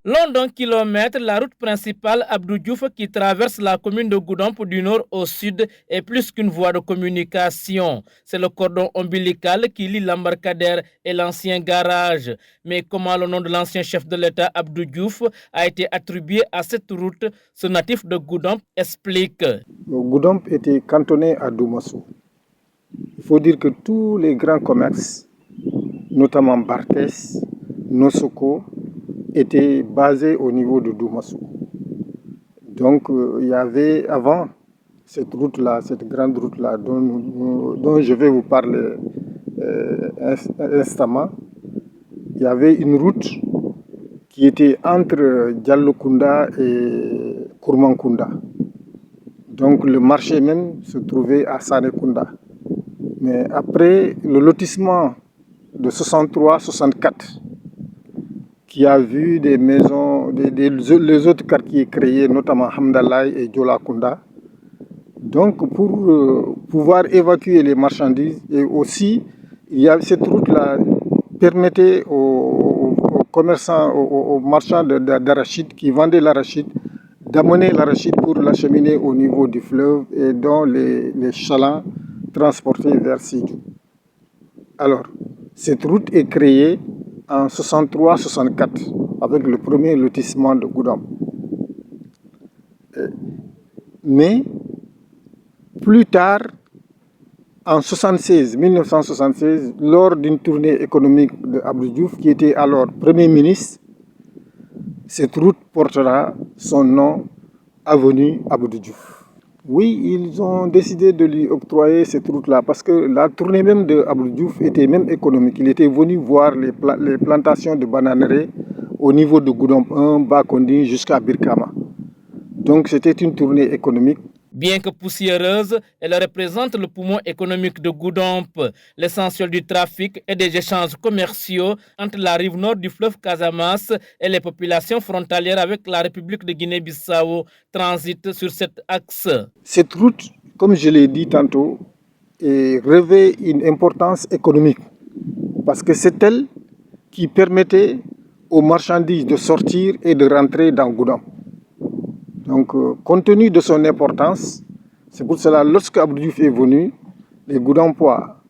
Long d'un kilomètre, la route principale Abdou Diouf qui traverse la commune de Goudomp du nord au sud est plus qu'une voie de communication. C'est le cordon ombilical qui lie l'embarcadère et l'ancien garage. Mais comment le nom de l'ancien chef de l'État Abdou Diouf a été attribué à cette route, ce natif de Goudomp explique. Goudomp était cantonné à Doumassou. Il faut dire que tous les grands commerces, notamment Barthès, Nosoko, étaient basés au niveau de Doumassou. Donc il y avait avant cette route-là, cette grande route-là dont je vais vous parler instamment, il y avait une route qui était entre Diallo-Kounda et Kourmankunda. Donc le marché même se trouvait à Sanekounda. Mais après le lotissement de 63-64, qui a vu des maisons, les autres quartiers créés, notamment Hamdallah et Djola-Kounda. Donc pour pouvoir évacuer les marchandises, et aussi cette route-là permettait aux commerçants, aux marchands d'arachide qui vendaient l'arachide, d'amener l'arachide pour l'acheminer au niveau du fleuve et dans les chalands transportés vers Sédhiou. Alors, cette route est créée en 63-64 avec le premier lotissement de Goudomp. Mais plus tard, en 1976, lors d'une tournée économique de Abdou Diouf, qui était alors Premier ministre, cette route portera son nom, avenue Abdou Diouf. Oui, ils ont décidé de lui octroyer cette route-là parce que la tournée même de Abdou Diouf était même économique. Il était venu voir les plantations de bananeraies au niveau de Goudomp 1, Bakondi jusqu'à Birkama. Donc c'était une tournée économique. Bien que poussiéreuse, elle représente le poumon économique de Goudomp, l'essentiel du trafic et des échanges commerciaux entre la rive nord du fleuve Casamance et les populations frontalières avec la République de Guinée-Bissau transitent sur cet axe. Cette route, comme je l'ai dit tantôt, revêt une importance économique parce que c'est elle qui permettait aux marchandises de sortir et de rentrer dans Goudomp. Donc, compte tenu de son importance, c'est pour cela, lorsque Abdou Diouf est venu, les Goudompois,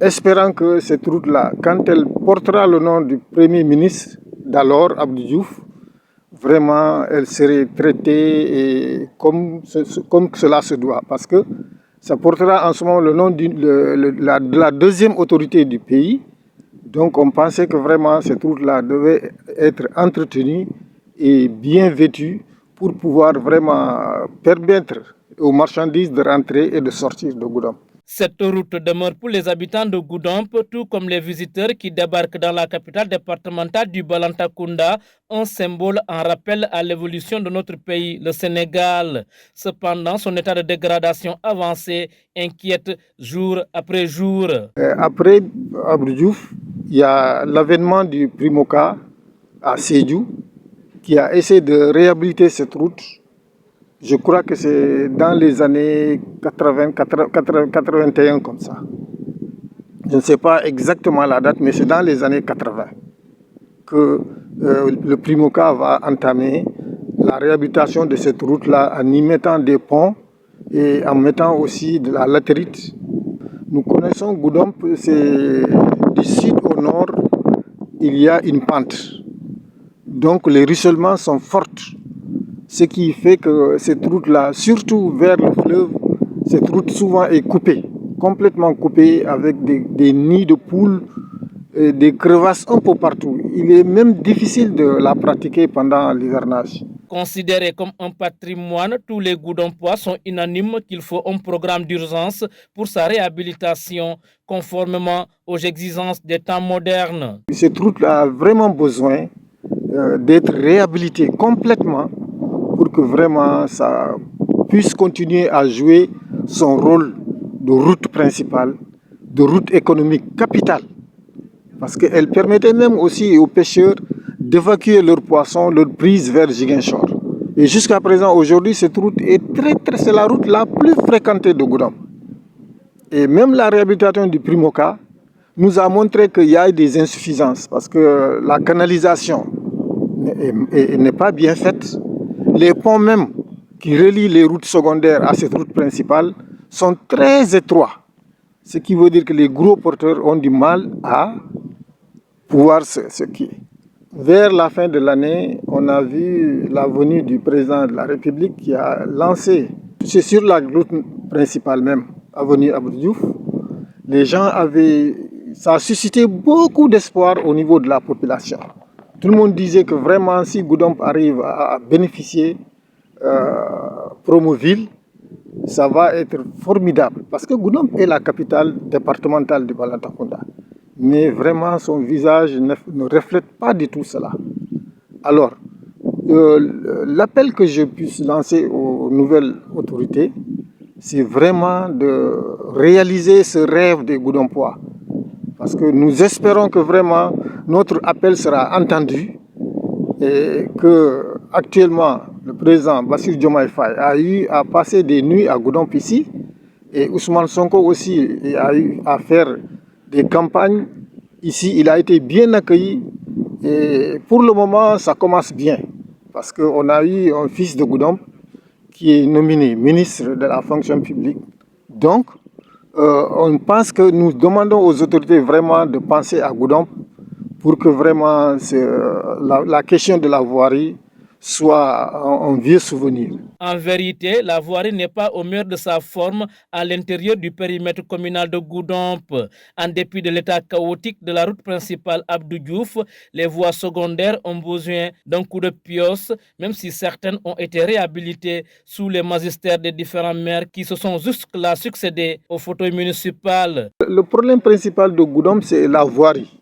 espérant que cette route-là, quand elle portera le nom du Premier ministre d'alors, Abdou Diouf, vraiment, elle serait traitée comme cela se doit. Parce que ça portera en ce moment le nom de la deuxième autorité du pays. Donc, on pensait que vraiment cette route-là devait être entretenue et bien vêtue pour pouvoir vraiment permettre aux marchandises de rentrer et de sortir de Goudomp. Cette route demeure pour les habitants de Goudomp, tout comme les visiteurs qui débarquent dans la capitale départementale du Balantacounda, un symbole en rappel à l'évolution de notre pays, le Sénégal. Cependant, son état de dégradation avancé inquiète jour après jour. Après Abdou Diouf, il y a l'avènement du Primoca à Sédhiou qui a essayé de réhabiliter cette route. Je crois que c'est dans les années 81 comme ça. Je ne sais pas exactement la date, mais c'est dans les années 80 que le Primoca va entamer la réhabilitation de cette route-là en y mettant des ponts et en mettant aussi de la latérite. Nous connaissons Goudomp, c'est du sud au nord, il y a une pente. Donc les ruissellements sont forts. Ce qui fait que cette route-là, surtout vers le fleuve, cette route souvent est coupée, complètement coupée avec des nids de poules, et des crevasses un peu partout. Il est même difficile de la pratiquer pendant l'hivernage. Considéré comme un patrimoine, tous les Goudompois sont unanimes qu'il faut un programme d'urgence pour sa réhabilitation, conformément aux exigences des temps modernes. Cette route-là a vraiment besoin d'être réhabilitée complètement pour que vraiment ça puisse continuer à jouer son rôle de route principale, de route économique capitale. Parce qu'elle permettait même aussi aux pêcheurs d'évacuer leurs poissons, leurs prises vers Ziguinchor. Et jusqu'à présent, aujourd'hui, cette route est c'est la route la plus fréquentée de Goudomp. Et même la réhabilitation du Primoca nous a montré qu'il y a des insuffisances parce que la canalisation n'est pas bien faite. Les ponts même qui relient les routes secondaires à cette route principale sont très étroits. Ce qui veut dire que les gros porteurs ont du mal à pouvoir se skier. Vers la fin de l'année, on a vu la venue du président de la République qui a lancé, c'est sur la route principale même, avenue Abdou Diouf, ça a suscité beaucoup d'espoir au niveau de la population. Tout le monde disait que vraiment, si Goudomp arrive à bénéficier Promoville, ça va être formidable. Parce que Goudomp est la capitale départementale du Balantacounda. Mais vraiment, son visage ne reflète pas du tout cela. Alors, l'appel que je puisse lancer aux nouvelles autorités, c'est vraiment de réaliser ce rêve des Goudompois. Parce que nous espérons que vraiment notre appel sera entendu et que actuellement le président Bassirou Diomaye Faye a eu à passer des nuits à Goudomp ici et Ousmane Sonko aussi a eu à faire des campagnes ici. Il a été bien accueilli et pour le moment ça commence bien parce qu'on a eu un fils de Goudomp qui est nominé ministre de la fonction publique. Donc, on pense que nous demandons aux autorités vraiment de penser à Goudomp pour que vraiment la question de la voirie soit un vieux souvenir. En vérité, la voirie n'est pas au meilleur de sa forme à l'intérieur du périmètre communal de Goudomp. En dépit de l'état chaotique de la route principale Abdou Diouf, les voies secondaires ont besoin d'un coup de pioche, même si certaines ont été réhabilitées sous les magistères des différents maires qui se sont jusque-là succédés au fauteuil municipal. Le problème principal de Goudomp, c'est la voirie.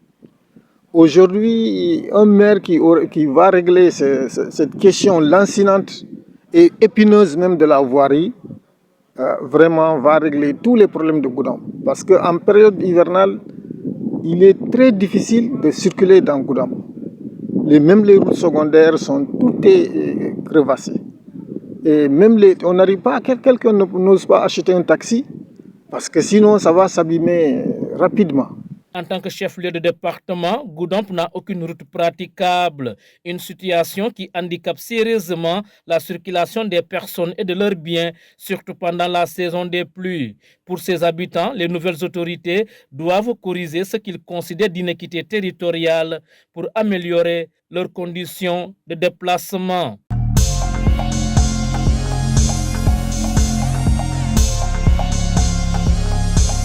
Aujourd'hui, un maire qui va régler cette question lancinante et épineuse même de la voirie, vraiment va régler tous les problèmes de Goudomp. Parce qu'en période hivernale, il est très difficile de circuler dans Goudomp. Même les routes secondaires sont toutes crevassées. Et même on n'arrive pas, quelqu'un n'ose pas acheter un taxi parce que sinon ça va s'abîmer rapidement. En tant que chef-lieu de département, Goudomp n'a aucune route praticable, une situation qui handicape sérieusement la circulation des personnes et de leurs biens, surtout pendant la saison des pluies. Pour ses habitants, les nouvelles autorités doivent corriger ce qu'ils considèrent d'inéquité territoriale pour améliorer leurs conditions de déplacement.